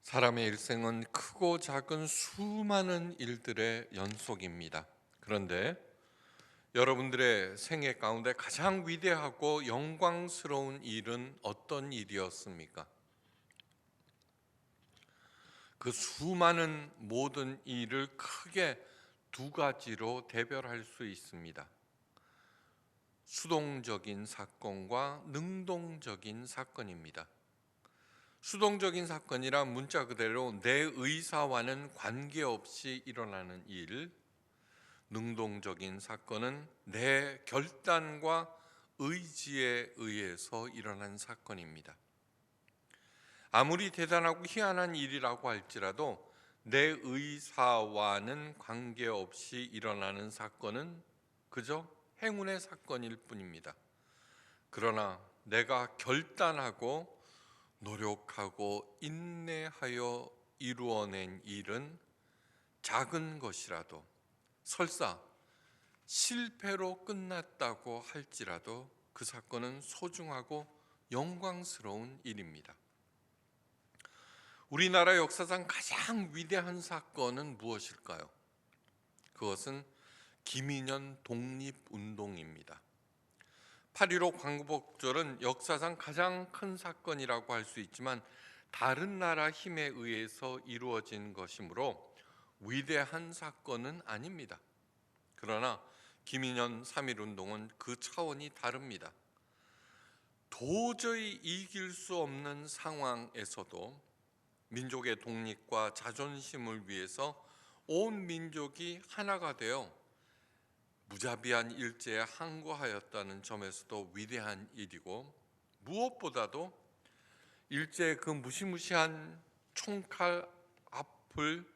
사람의 일생은 크고 작은 수많은 일들의 연속입니다. 그런데 여러분들의 생애 가운데 가장 위대하고 영광스러운 일은 어떤 일이었습니까? 그 수많은 모든 일을 크게 두 가지로 대별할 수 있습니다. 수동적인 사건과 능동적인 사건입니다. 수동적인 사건이란 문자 그대로 내 의사와는 관계없이 일어나는 일, 능동적인 사건은 내 결단과 의지에 의해서 일어난 사건입니다. 아무리 대단하고 희한한 일이라고 할지라도 내 의사와는 관계없이 일어나는 사건은 그저 행운의 사건일 뿐입니다. 그러나 내가 결단하고 노력하고 인내하여 이루어낸 일은 작은 것이라도 설사 실패로 끝났다고 할지라도 그 사건은 소중하고 영광스러운 일입니다. 우리나라 역사상 가장 위대한 사건은 무엇일까요? 그것은 김인현 독립운동입니다. 8.15 광복절은 역사상 가장 큰 사건이라고 할 수 있지만 다른 나라 힘에 의해서 이루어진 것이므로 위대한 사건은 아닙니다. 그러나 김인현 3.1운동은 그 차원이 다릅니다. 도저히 이길 수 없는 상황에서도 민족의 독립과 자존심을 위해서 온 민족이 하나가 되어 무자비한 일제에 항거하였다는 점에서도 위대한 일이고, 무엇보다도 일제의 그 무시무시한 총칼 앞을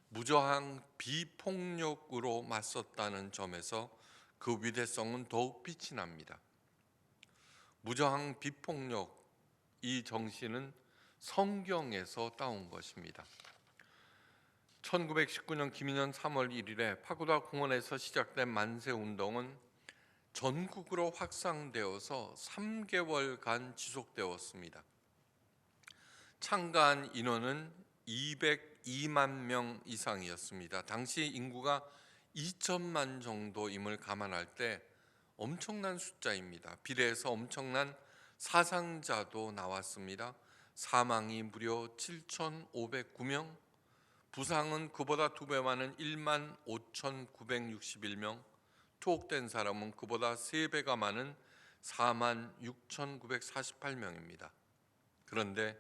무저항 비폭력으로 맞섰다는 점에서 그 위대성은 더욱 빛이 납니다. 무저항 비폭력, 이 정신은 성경에서 따온 것입니다. 1919년 김인현 3월 1일에 파고다 공원에서 시작된 만세운동은 전국으로 확산되어서 3개월간 지속되었습니다. 참가한 인원은 202만 명 이상이었습니다. 당시 인구가 2천만 정도임을 감안할 때 엄청난 숫자입니다. 비례해서 엄청난 사상자도 나왔습니다. 사망이 무려 7,509명, 부상은 그보다 2배 많은 1만 5,961명, 투옥된 사람은 그보다 3배가 많은 4만 6,948명입니다. 그런데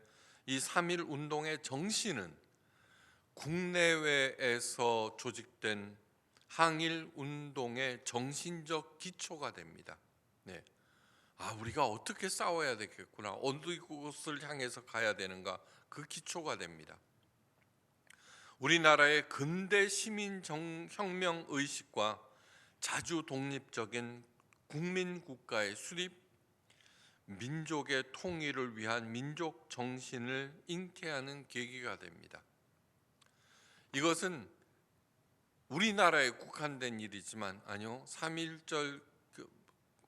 이 3.1 운동의 정신은 국내외에서 조직된 항일 운동의 정신적 기초가 됩니다. 네. 우리가 어떻게 싸워야 되겠구나, 어느 곳을 향해서 가야 되는가, 그 기초가 됩니다. 우리나라의 근대 시민혁명 의식과 자주 독립적인 국민국가의 수립, 민족의 통일을 위한 민족 정신을 잉태하는 계기가 됩니다. 이것은 우리나라에 국한된 일이지만 아니요, 3.1절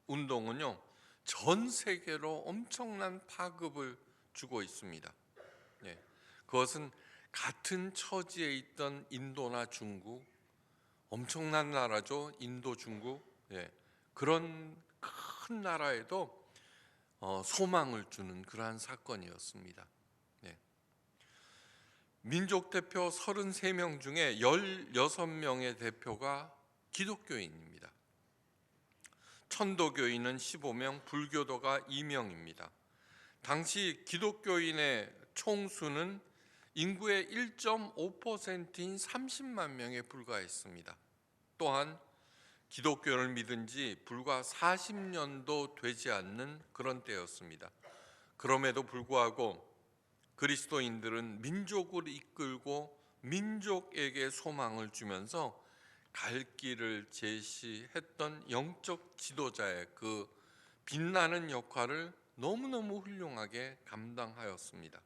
운동은요, 전 세계로 엄청난 파급을 주고 있습니다. 그것은 같은 처지에 있던 인도나 중국, 엄청난 나라죠. 인도, 중국, 그런 큰 나라에도 소망을 주는 그러한 사건이었습니다. 민족 대표 33명 중에 16명의 대표가 기독교인입니다. 천도교인은 15명, 불교도가 2명입니다. 당시 기독교인의 총수는 인구의 1.5%인 30만 명에 불과했습니다. 또한 기독교를 믿은 지 불과 40년도 되지 않는 그런 때였습니다. 그럼에도 불구하고 그리스도인들은 민족을 이끌고 민족에게 소망을 주면서 갈 길을 제시했던 영적 지도자의 그 빛나는 역할을 너무너무 훌륭하게 감당하였습니다.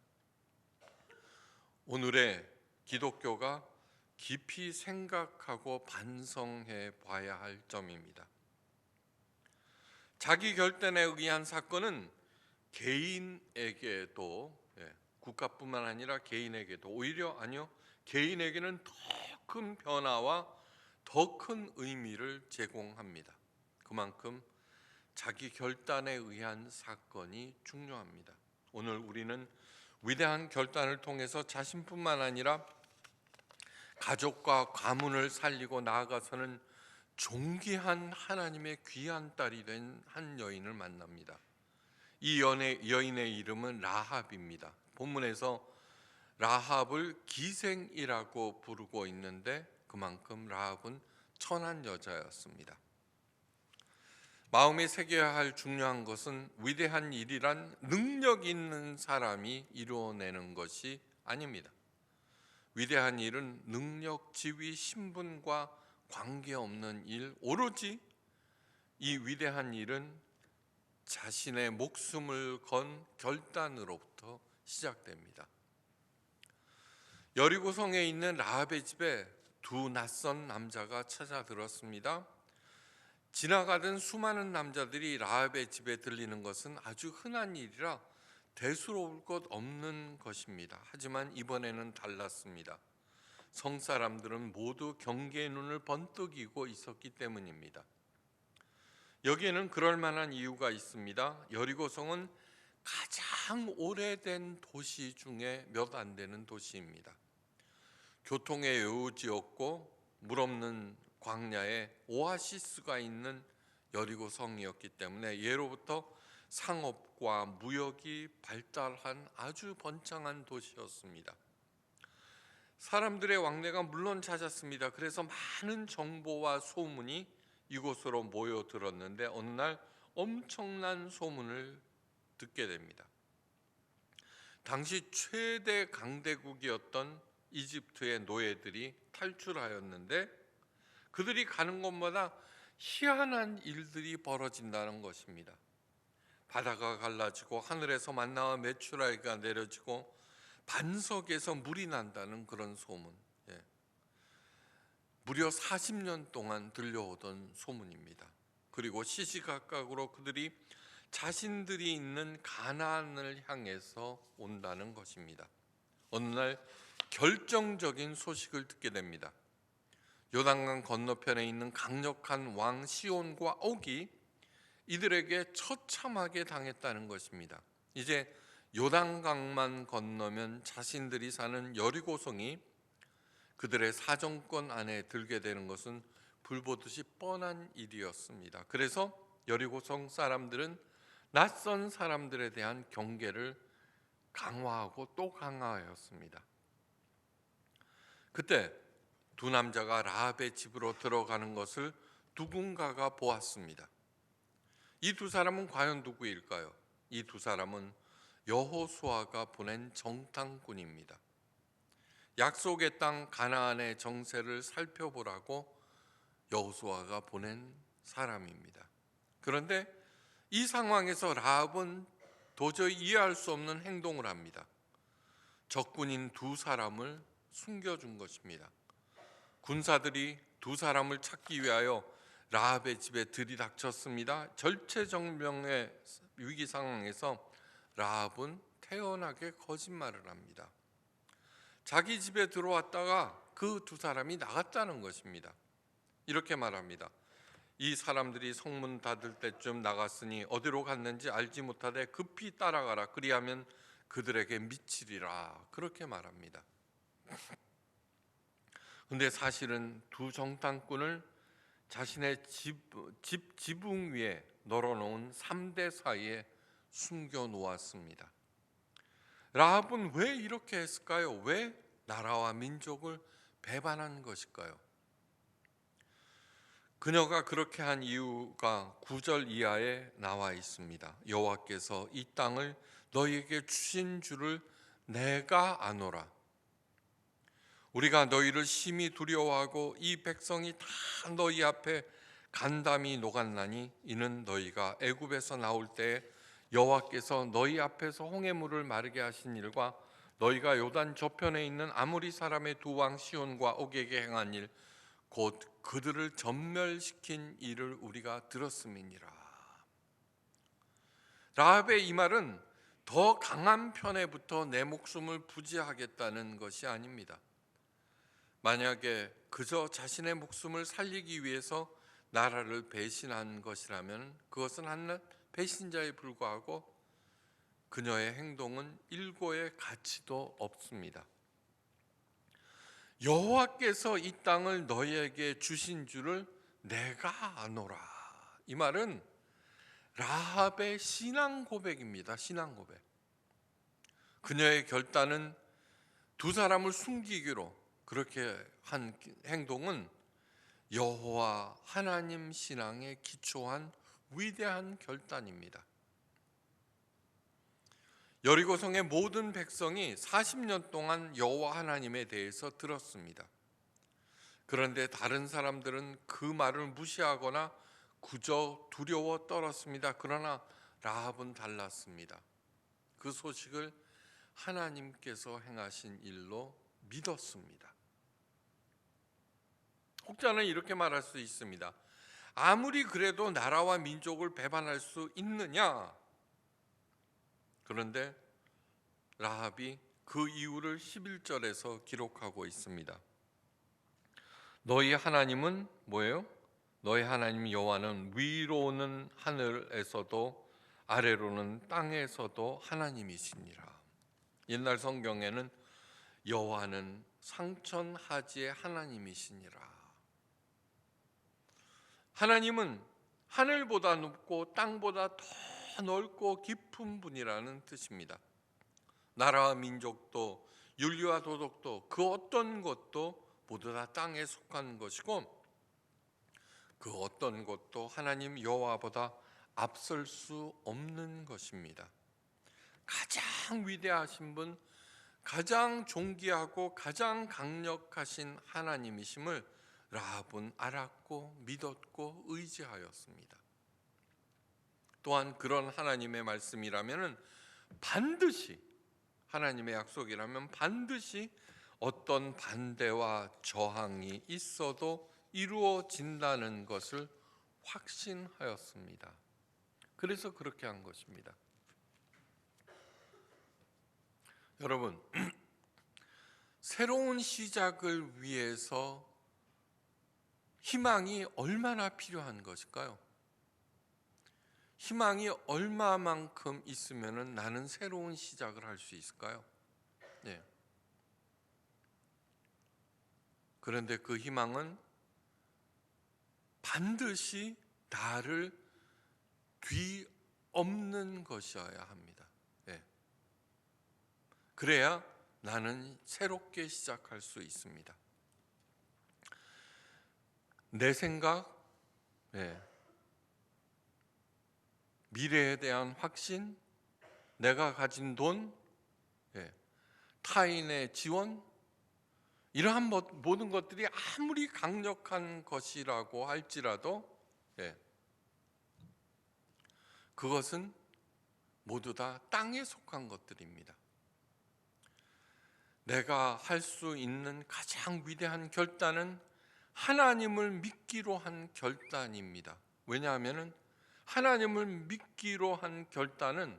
오늘의 기독교가 깊이 생각하고 반성해 봐야 할 점입니다. 자기 결단에 의한 사건은 개인에게도 국가뿐만 아니라 개인에게도 오히려 아니요, 개인에게는 더 큰 변화와 더 큰 의미를 제공합니다. 그만큼 자기 결단에 의한 사건이 중요합니다. 오늘 우리는 위대한 결단을 통해서 자신뿐만 아니라 가족과 가문을 살리고 나아가서는 존귀한 하나님의 귀한 딸이 된 한 여인을 만납니다. 이 여인의 이름은 라합입니다. 본문에서 라합을 기생이라고 부르고 있는데 그만큼 라합은 천한 여자였습니다. 마음에 새겨야 할 중요한 것은 위대한 일이란 능력 있는 사람이 이루어내는 것이 아닙니다. 위대한 일은 능력, 지위, 신분과 관계없는 일, 오로지 이 위대한 일은 자신의 목숨을 건 결단으로부터 시작됩니다. 여리고성에 있는 라합의 집에 두 낯선 남자가 찾아들었습니다. 지나가던 수많은 남자들이 라합의 집에 들리는 것은 아주 흔한 일이라 대수로울 것 없는 것입니다. 하지만 이번에는 달랐습니다. 성 사람들은 모두 경계의 눈을 번뜩이고 있었기 때문입니다. 여기에는 그럴 만한 이유가 있습니다. 여리고성은 가장 오래된 도시 중에 몇 안 되는 도시입니다. 교통의 요지였고 물 없는 광야에 오아시스가 있는 여리고성이었기 때문에 예로부터 상업과 무역이 발달한 아주 번창한 도시였습니다. 사람들의 왕래가 물론 잦았습니다. 그래서 많은 정보와 소문이 이곳으로 모여들었는데 어느 날 엄청난 소문을 듣게 됩니다. 당시 최대 강대국이었던 이집트의 노예들이 탈출하였는데 그들이 가는 곳마다 희한한 일들이 벌어진다는 것입니다. 바다가 갈라지고 하늘에서 만나와 메추라기가 내려지고 반석에서 물이 난다는 그런 소문, 무려 40년 동안 들려오던 소문입니다. 그리고 시시각각으로 그들이 자신들이 있는 가나안을 향해서 온다는 것입니다. 어느 날 결정적인 소식을 듣게 됩니다. 요단강 건너편에 있는 강력한 왕 시온과 옥이 이들에게 처참하게 당했다는 것입니다. 이제 요단강만 건너면 자신들이 사는 여리고성이 그들의 사정권 안에 들게 되는 것은 불보듯이 뻔한 일이었습니다. 그래서 여리고성 사람들은 낯선 사람들에 대한 경계를 강화하고 또 강화하였습니다. 그때 두 남자가 라합의 집으로 들어가는 것을 누군가가 보았습니다. 이 두 사람은 과연 누구일까요? 이 두 사람은 여호수아가 보낸 정탐꾼입니다. 약속의 땅 가나안의 정세를 살펴보라고 여호수아가 보낸 사람입니다. 그런데 이 상황에서 라합은 도저히 이해할 수 없는 행동을 합니다. 적군인 두 사람을 숨겨준 것입니다. 군사들이 두 사람을 찾기 위하여 라합의 집에 들이닥쳤습니다. 절체절명의 위기 상황에서 라합은 태연하게 거짓말을 합니다. 자기 집에 들어왔다가 그 두 사람이 나갔다는 것입니다. 이렇게 말합니다. 이 사람들이 성문 닫을 때쯤 나갔으니 어디로 갔는지 알지 못하되 급히 따라가라. 그리하면 그들에게 미치리라. 그렇게 말합니다. 근데 사실은 두 정탐꾼을 자신의 집 지붕 위에 널어놓은 3대 사이에 숨겨 놓았습니다. 라합은 왜 이렇게 했을까요? 왜 나라와 민족을 배반한 것일까요? 그녀가 그렇게 한 이유가 9절 이하에 나와 있습니다. 여호와께서 이 땅을 너희에게 주신 줄을 내가 아노라. 우리가 너희를 심히 두려워하고 이 백성이 다 너희 앞에 간담이 녹았나니 이는 너희가 애굽에서 나올 때 여호와께서 너희 앞에서 홍해물을 마르게 하신 일과 너희가 요단 저편에 있는 아모리 사람의 두 왕 시온과 옥에게 행한 일 곧 그들을 전멸시킨 일을 우리가 들었음이니라. 라합의 이 말은 더 강한 편에 붙어 내 목숨을 부지하겠다는 것이 아닙니다. 만약에 그저 자신의 목숨을 살리기 위해서 나라를 배신한 것이라면 그것은 한낱 배신자에 불과하고 그녀의 행동은 일고의 가치도 없습니다. 여호와께서 이 땅을 너희에게 주신 줄을 내가 아노라. 이 말은 라합의 신앙 고백입니다. 신앙 고백. 그녀의 결단은 두 사람을 숨기기로 그렇게 한 행동은 여호와 하나님 신앙에 기초한 위대한 결단입니다. 여리고성의 모든 백성이 40년 동안 여호와 하나님에 대해서 들었습니다. 그런데 다른 사람들은 그 말을 무시하거나 그저 두려워 떨었습니다. 그러나 라합은 달랐습니다. 그 소식을 하나님께서 행하신 일로 믿었습니다. 혹자는 이렇게 말할 수 있습니다. 아무리 그래도 나라와 민족을 배반할 수 있느냐? 그런데 라합이 그 이유를 11절에서 기록하고 있습니다. 너희 하나님은 뭐예요? 너희 하나님 여호와는 위로는 하늘에서도 아래로는 땅에서도 하나님이시니라. 옛날 성경에는 여호와는 상천하지의 하나님이시니라. 하나님은 하늘보다 높고 땅보다 더 넓고 깊은 분이라는 뜻입니다. 나라와 민족도 윤리와 도덕도 그 어떤 것도 모두 다 땅에 속한 것이고 그 어떤 것도 하나님 여호와보다 앞설 수 없는 것입니다. 가장 위대하신 분, 가장 존귀하고 가장 강력하신 하나님이심을 라합은 알았고 믿었고 의지하였습니다. 또한 그런 하나님의 말씀이라면 반드시, 하나님의 약속이라면 반드시 어떤 반대와 저항이 있어도 이루어진다는 것을 확신하였습니다. 그래서 그렇게 한 것입니다. 여러분, 새로운 시작을 위해서 희망이 얼마나 필요한 것일까요? 희망이 얼마만큼 있으면 나는 새로운 시작을 할 수 있을까요? 네. 그런데 그 희망은 반드시 나를 뒤엎는 것이어야 합니다. 네. 그래야 나는 새롭게 시작할 수 있습니다. 내 생각, 네. 미래에 대한 확신, 내가 가진 돈, 네. 타인의 지원, 이러한 모든 것들이 아무리 강력한 것이라고 할지라도 그것은 모두 다 땅에 속한 것들입니다. 내가 할 수 있는 가장 위대한 결단은 하나님을 믿기로 한 결단입니다. 왜냐하면 하나님을 믿기로 한 결단은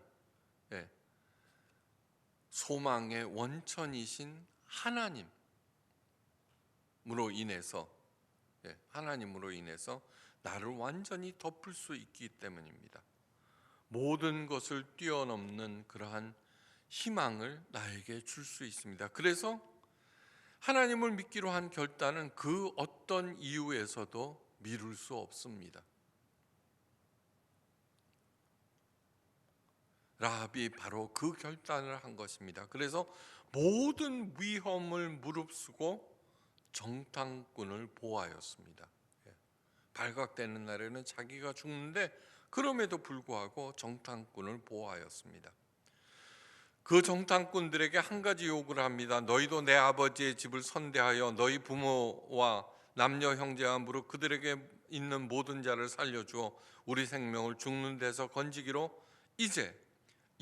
소망의 원천이신 하나님으로 인해서 하나님으로 인해서 나를 완전히 덮을 수 있기 때문입니다. 모든 것을 뛰어넘는 그러한 희망을 나에게 줄 수 있습니다. 그래서 하나님을 믿기로 한 결단은 그 어떤 이유에서도 미룰 수 없습니다. 라합이 바로 그 결단을 한 것입니다. 그래서 모든 위험을 무릅쓰고 정탐꾼을 보호하였습니다. 발각되는 날에는 자기가 죽는데 그럼에도 불구하고 정탐꾼을 보호하였습니다. 그 정탐꾼들에게 한 가지 요구를 합니다. 너희도 내 아버지의 집을 선대하여 너희 부모와 남녀 형제와 무릇 그들에게 있는 모든 자를 살려주어 우리 생명을 죽는 데서 건지기로 이제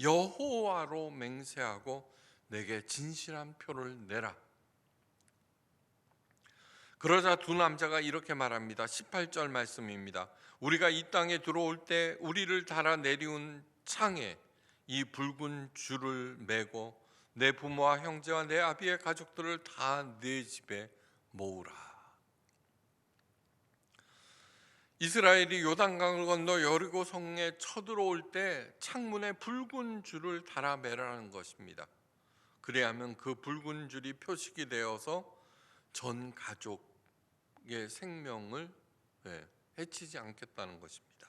여호와로 맹세하고 내게 진실한 표를 내라. 그러자 두 남자가 이렇게 말합니다. 18절 말씀입니다. 우리가 이 땅에 들어올 때 우리를 달아 내리운 창에 이 붉은 줄을 메고 내 부모와 형제와 내 아비의 가족들을 다 내 집에 모으라. 이스라엘이 요단강을 건너 여리고 성에 쳐들어올 때 창문에 붉은 줄을 달아 매라는 것입니다. 그래야 하면 그 붉은 줄이 표식이 되어서 전 가족의 생명을 해치지 않겠다는 것입니다.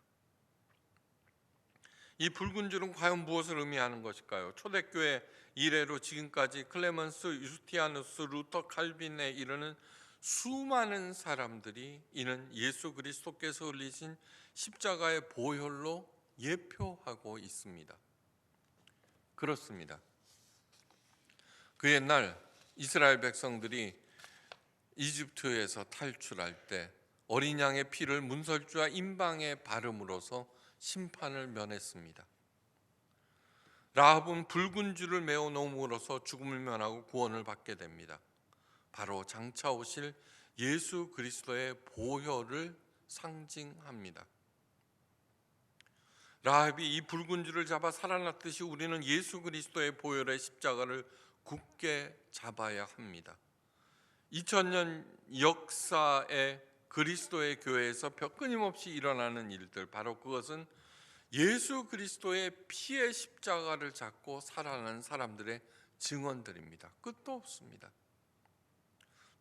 이 붉은 줄은 과연 무엇을 의미하는 것일까요? 초대교회 이래로 지금까지 클레먼스, 유스티아누스, 루터, 칼빈에 이르는 수많은 사람들이 이는 예수 그리스도께서 흘리신 십자가의 보혈로 예표하고 있습니다. 그렇습니다. 그 옛날 이스라엘 백성들이 이집트에서 탈출할 때 어린 양의 피를 문설주와 임방에 바름으로써 심판을 면했습니다. 라합은 붉은 줄을 메어 놓음으로써 죽음을 면하고 구원을 받게 됩니다. 바로 장차 오실 예수 그리스도의 보혈을 상징합니다. 라합이 이 붉은 줄을 잡아 살아났듯이 우리는 예수 그리스도의 보혈의 십자가를 굳게 잡아야 합니다. 2000년 역사의 그리스도의 교회에서 끊임없이 일어나는 일들, 바로 그것은 예수 그리스도의 피의 십자가를 잡고 살아난 사람들의 증언들입니다. 끝도 없습니다.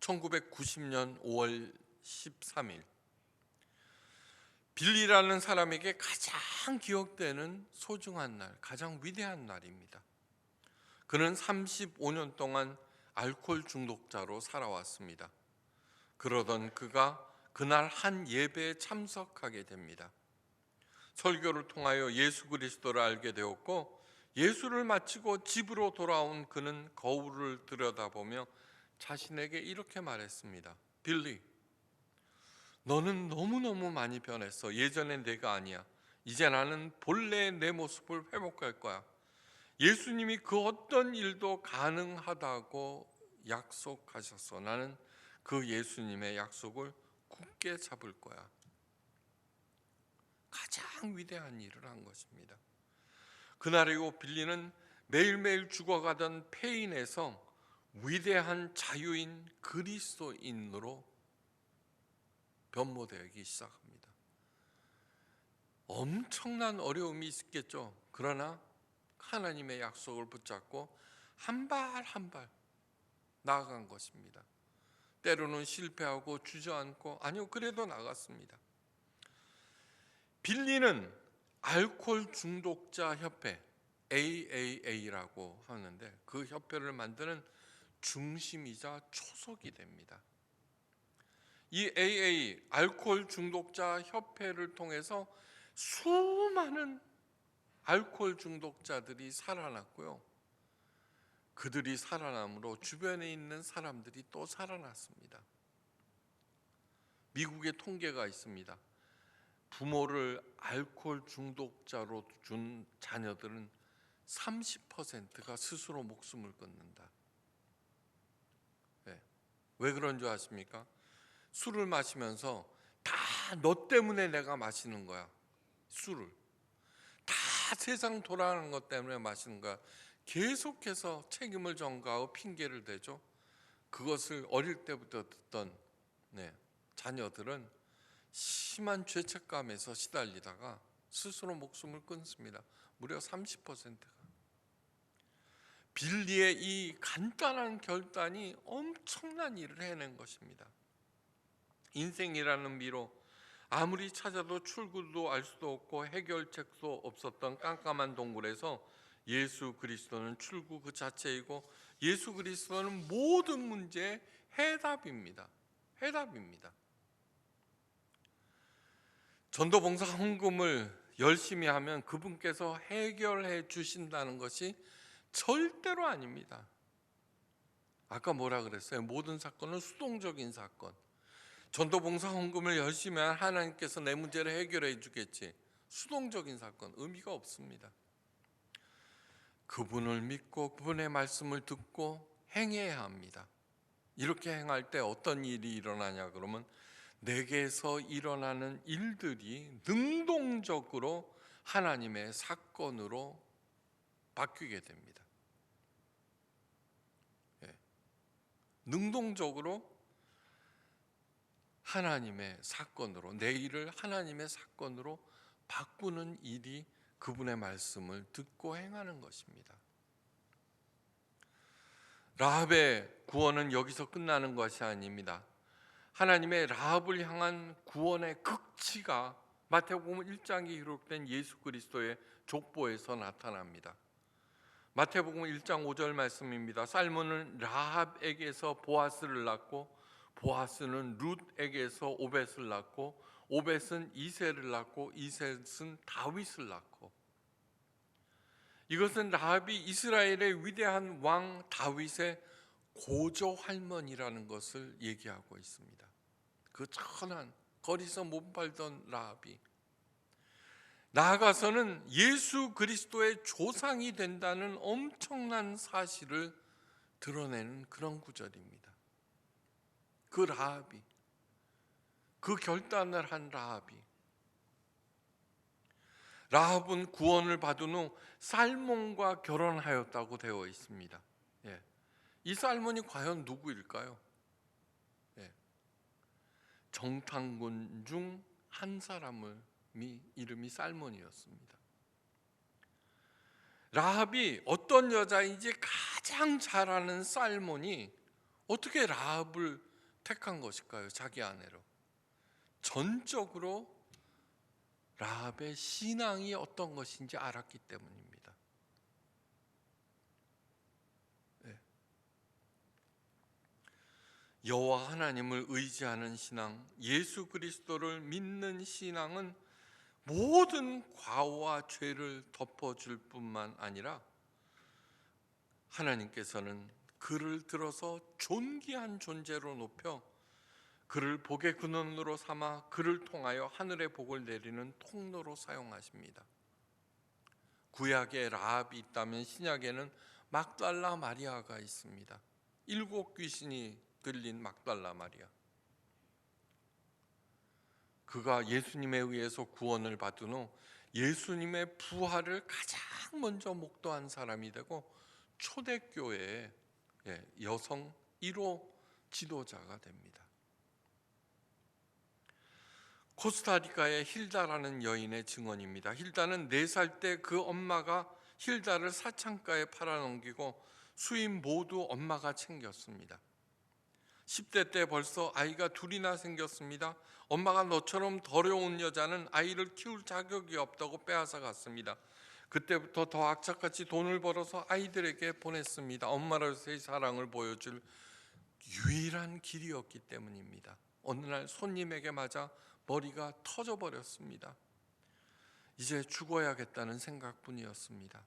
1990년 5월 13일 빌리라는 사람에게 가장 기억되는 소중한 날, 가장 위대한 날입니다. 그는 35년 동안 알코올 중독자로 살아왔습니다. 그러던 그가 그날 한 예배에 참석하게 됩니다. 설교를 통하여 예수 그리스도를 알게 되었고, 예수를 마치고 집으로 돌아온 그는 거울을 들여다보며 자신에게 이렇게 말했습니다. 빌리, 너는 너무너무 많이 변했어. 예전엔 내가 아니야. 이제 나는 본래의 내 모습을 회복할 거야. 예수님이 그 어떤 일도 가능하다고 약속하셨어. 나는 그 예수님의 약속을 굳게 잡을 거야. 가장 위대한 일을 한 것입니다. 그날이고 빌리는 매일매일 죽어가던 페인에서 위대한 자유인 그리스도인으로 변모되기 시작합니다. 엄청난 어려움이 있겠죠. 그러나 하나님의 약속을 붙잡고 한 발 한 발 나아간 것입니다. 때로는 실패하고 주저앉고, 아니요, 그래도 나갔습니다. 빌리는 알코올 중독자 협회 AAA라고 하는데 그 협회를 만드는 중심이자 초석이 됩니다. 이 AA 알코올 중독자 협회를 통해서 수많은 알코올 중독자들이 살아났고요. 그들이 살아남으로 주변에 있는 사람들이 또 살아났습니다. 미국의 통계가 있습니다. 부모를 알코올 중독자로 준 자녀들은 30%가 스스로 목숨을 끊는다. 왜 그런 줄 아십니까? 술을 마시면서 다 너 때문에 내가 마시는 거야. 술을 다 세상 돌아가는 것 때문에 마시는 거야. 계속해서 책임을 전가하고 핑계를 대죠. 그것을 어릴 때부터 듣던 자녀들은 심한 죄책감에서 시달리다가 스스로 목숨을 끊습니다. 무려 30%가. 빌리의 이 간단한 결단이 엄청난 일을 해낸 것입니다. 인생이라는 미로 아무리 찾아도 출구도 알 수도 없고 해결책도 없었던 깜깜한 동굴에서 예수 그리스도는 출구 그 자체이고, 예수 그리스도는 모든 문제의 해답입니다. 해답입니다. 전도봉사 헌금을 열심히 하면 그분께서 해결해 주신다는 것이 절대로 아닙니다. 아까 뭐라 그랬어요? 모든 사건은 수동적인 사건. 전도봉사 헌금을 열심히 하면 하나님께서 내 문제를 해결해 주겠지. 수동적인 사건, 의미가 없습니다. 그분을 믿고 그분의 말씀을 듣고 행해야 합니다. 이렇게 행할 때 어떤 일이 일어나냐 그러면 내게서 일어나는 일들이 능동적으로 하나님의 사건으로 바뀌게 됩니다. 능동적으로 하나님의 사건으로, 내 일을 하나님의 사건으로 바꾸는 일이 그분의 말씀을 듣고 행하는 것입니다. 라합의 구원은 여기서 끝나는 것이 아닙니다. 하나님의 라합을 향한 구원의 극치가 마태복음 1장에 기록된 예수 그리스도의 족보에서 나타납니다. 마태복음 1장 5절 말씀입니다. 살몬은 라합에게서 보아스를 낳고, 보아스는 룻에게서 오벳을 낳고, 오벳은 이셋을 낳고, 이셋은 다윗을 낳고. 이것은 라합이 이스라엘의 위대한 왕 다윗의 고조 할머니라는 것을 얘기하고 있습니다. 그 천한 거리서 못 팔던 라합이 나아가서는 예수 그리스도의 조상이 된다는 엄청난 사실을 드러내는 그런 구절입니다. 그 라합이, 그 결단을 한 라합은 구원을 받은 후 살몬과 결혼하였다고 되어 있습니다. 이 살몬이 과연 누구일까요? 정탐꾼 중 한 사람이 이름이 살몬이었습니다. 라합이 어떤 여자인지 가장 잘 아는 살몬이 어떻게 라합을 택한 것일까요? 자기 아내로. 전적으로 라합의 신앙이 어떤 것인지 알았기 때문입니다. 여호와 하나님을 의지하는 신앙, 예수 그리스도를 믿는 신앙은 모든 과오와 죄를 덮어줄 뿐만 아니라 하나님께서는 그를 들어서 존귀한 존재로 높여 그를 복의 근원으로 삼아 그를 통하여 하늘의 복을 내리는 통로로 사용하십니다. 구약에 라합이 있다면 신약에는 막달라 마리아가 있습니다. 7 귀신이 들린 막달라 마리아. 그가 예수님에 의해서 구원을 받은 후 예수님의 부활을 가장 먼저 목도한 사람이 되고 초대교회의 여성 1호 지도자가 됩니다. 코스타리카의 힐다라는 여인의 증언입니다. 힐다는 4살 때 그 엄마가 힐다를 사창가에 팔아넘기고 수임 모두 엄마가 챙겼습니다. 10대 때 벌써 아이가 2이나 생겼습니다. 엄마가 너처럼 더러운 여자는 아이를 키울 자격이 없다고 빼앗아 갔습니다. 그때부터 더 악착같이 돈을 벌어서 아이들에게 보냈습니다. 엄마로서의 사랑을 보여줄 유일한 길이었기 때문입니다. 어느 날 손님에게 맞아 머리가 터져버렸습니다. 이제 죽어야겠다는 생각뿐이었습니다.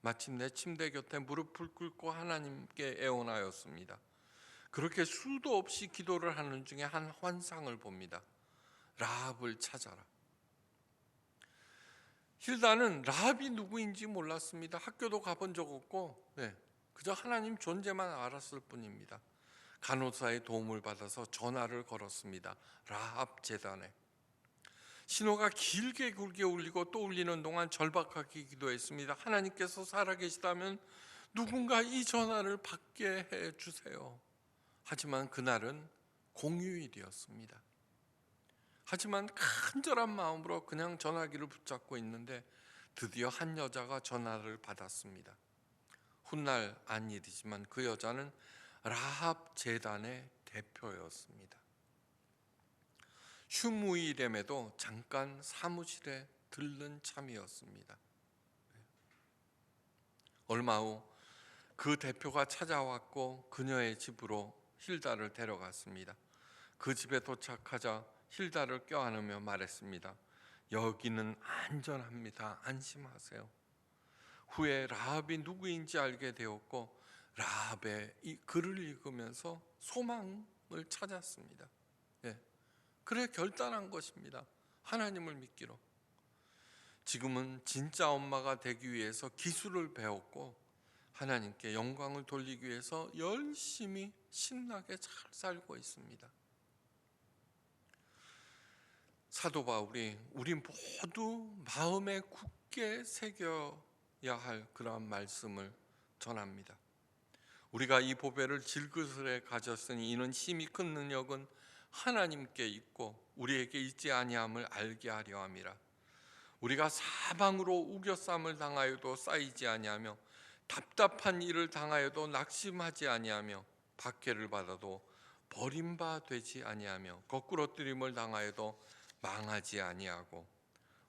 마침내 침대 곁에 무릎을 꿇고 하나님께 애원하였습니다. 그렇게 수도 없이 기도를 하는 중에 한 환상을 봅니다. 라합을 찾아라. 힐다는 라합이 누구인지 몰랐습니다. 학교도 가본 적 없고 그저 하나님 존재만 알았을 뿐입니다. 간호사의 도움을 받아서 전화를 걸었습니다. 라합 재단에. 신호가 길게 굵게 울리고 또 울리는 동안 절박하게 기도했습니다. 하나님께서 살아계시다면 누군가 이 전화를 받게 해주세요. 하지만 그날은 공휴일이었습니다. 하지만 간절한 마음으로 그냥 전화기를 붙잡고 있는데 드디어 한 여자가 전화를 받았습니다. 훗날 안 일이지만 그 여자는 라합 재단의 대표였습니다. 휴무일임에도 잠깐 사무실에 들른 참이었습니다. 얼마 후 그 대표가 찾아왔고 그녀의 집으로 힐다를 데려갔습니다. 그 집에 도착하자 힐다를 껴안으며 말했습니다. 여기는 안전합니다. 안심하세요. 후에 라합이 누구인지 알게 되었고 라합의 이 글을 읽으면서 소망을 찾았습니다. 그래 결단한 것입니다. 하나님을 믿기로. 지금은 진짜 엄마가 되기 위해서 기술을 배웠고 하나님께 영광을 돌리기 위해서 열심히 신나게 잘 살고 있습니다. 사도 바울이 우리 모두 마음에 굳게 새겨 할 그러한 말씀을 전합니다. 우리가 이 보배를 질그릇에 가졌으니 이는 힘이 큰 능력은 하나님께 있고 우리에게 있지 아니함을 알게 하려 함이라. 우리가 사방으로 우겨쌈을 당하여도 쌓이지 아니하며 답답한 일을 당하여도 낙심하지 아니하며 박해를 받아도 버림바 되지 아니하며 거꾸로 뜨림을 당하여도 망하지 아니하고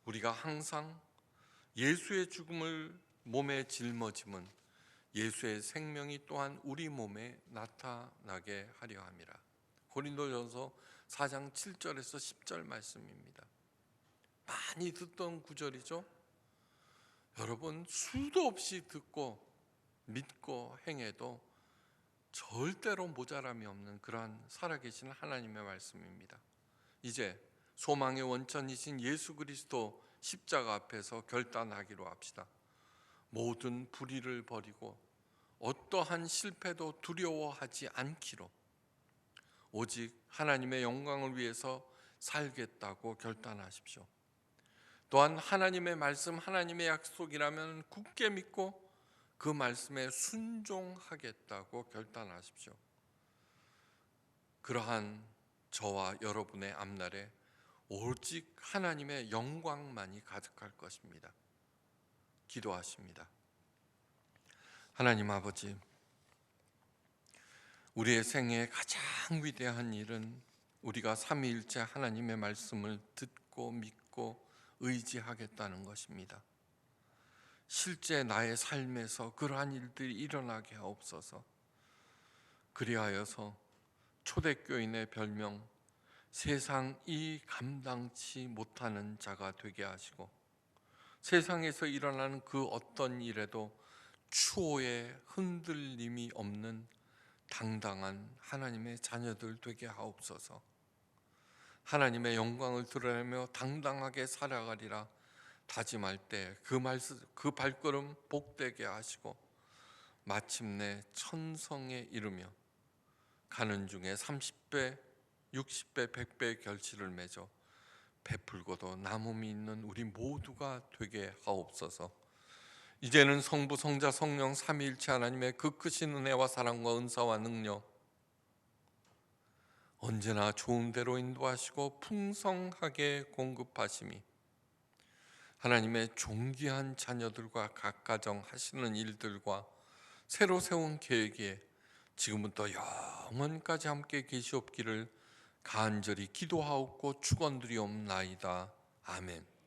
우리가 항상 예수의 죽음을 몸에 짊어짐은 예수의 생명이 또한 우리 몸에 나타나게 하려 함이라. 고린도전서 4장 7절에서 10절 말씀입니다. 많이 듣던 구절이죠. 여러분, 수도 없이 듣고 믿고 행해도 절대로 모자람이 없는 그러한 살아계신 하나님의 말씀입니다. 이제 소망의 원천이신 예수 그리스도 십자가 앞에서 결단하기로 합시다. 모든 불의를 버리고 어떠한 실패도 두려워하지 않기로 오직 하나님의 영광을 위해서 살겠다고 결단하십시오. 또한 하나님의 말씀, 하나님의 약속이라면 굳게 믿고 그 말씀에 순종하겠다고 결단하십시오. 그러한 저와 여러분의 앞날에 오직 하나님의 영광만이 가득할 것입니다. 기도하십니다. 하나님 아버지, 우리의 생애의 가장 위대한 일은 우리가 삼위일체 하나님의 말씀을 듣고 믿고 의지하겠다는 것입니다. 실제 나의 삶에서 그러한 일들이 일어나게 하옵소서. 그리하여서 초대교인의 별명 세상이 감당치 못하는 자가 되게 하시고 세상에서 일어나는 그 어떤 일에도 추호의 흔들림이 없는 당당한 하나님의 자녀들 되게 하옵소서. 하나님의 영광을 드러내며 당당하게 살아가리라 다짐할 때 그 발걸음 복되게 하시고 마침내 천성에 이르며 가는 중에 30배, 60배, 100배의 결실을 맺어 베풀고도 남음이 있는 우리 모두가 되게 하옵소서. 이제는 성부, 성자, 성령 삼위일체 하나님의 그 크신 은혜와 사랑과 은사와 능력 언제나 좋은 대로 인도하시고 풍성하게 공급하심이 하나님의 존귀한 자녀들과 각 가정 하시는 일들과 새로 세운 계획에 지금부터 영원까지 함께 계시옵기를 간절히 기도하옵고 축원드리옵나이다. 아멘.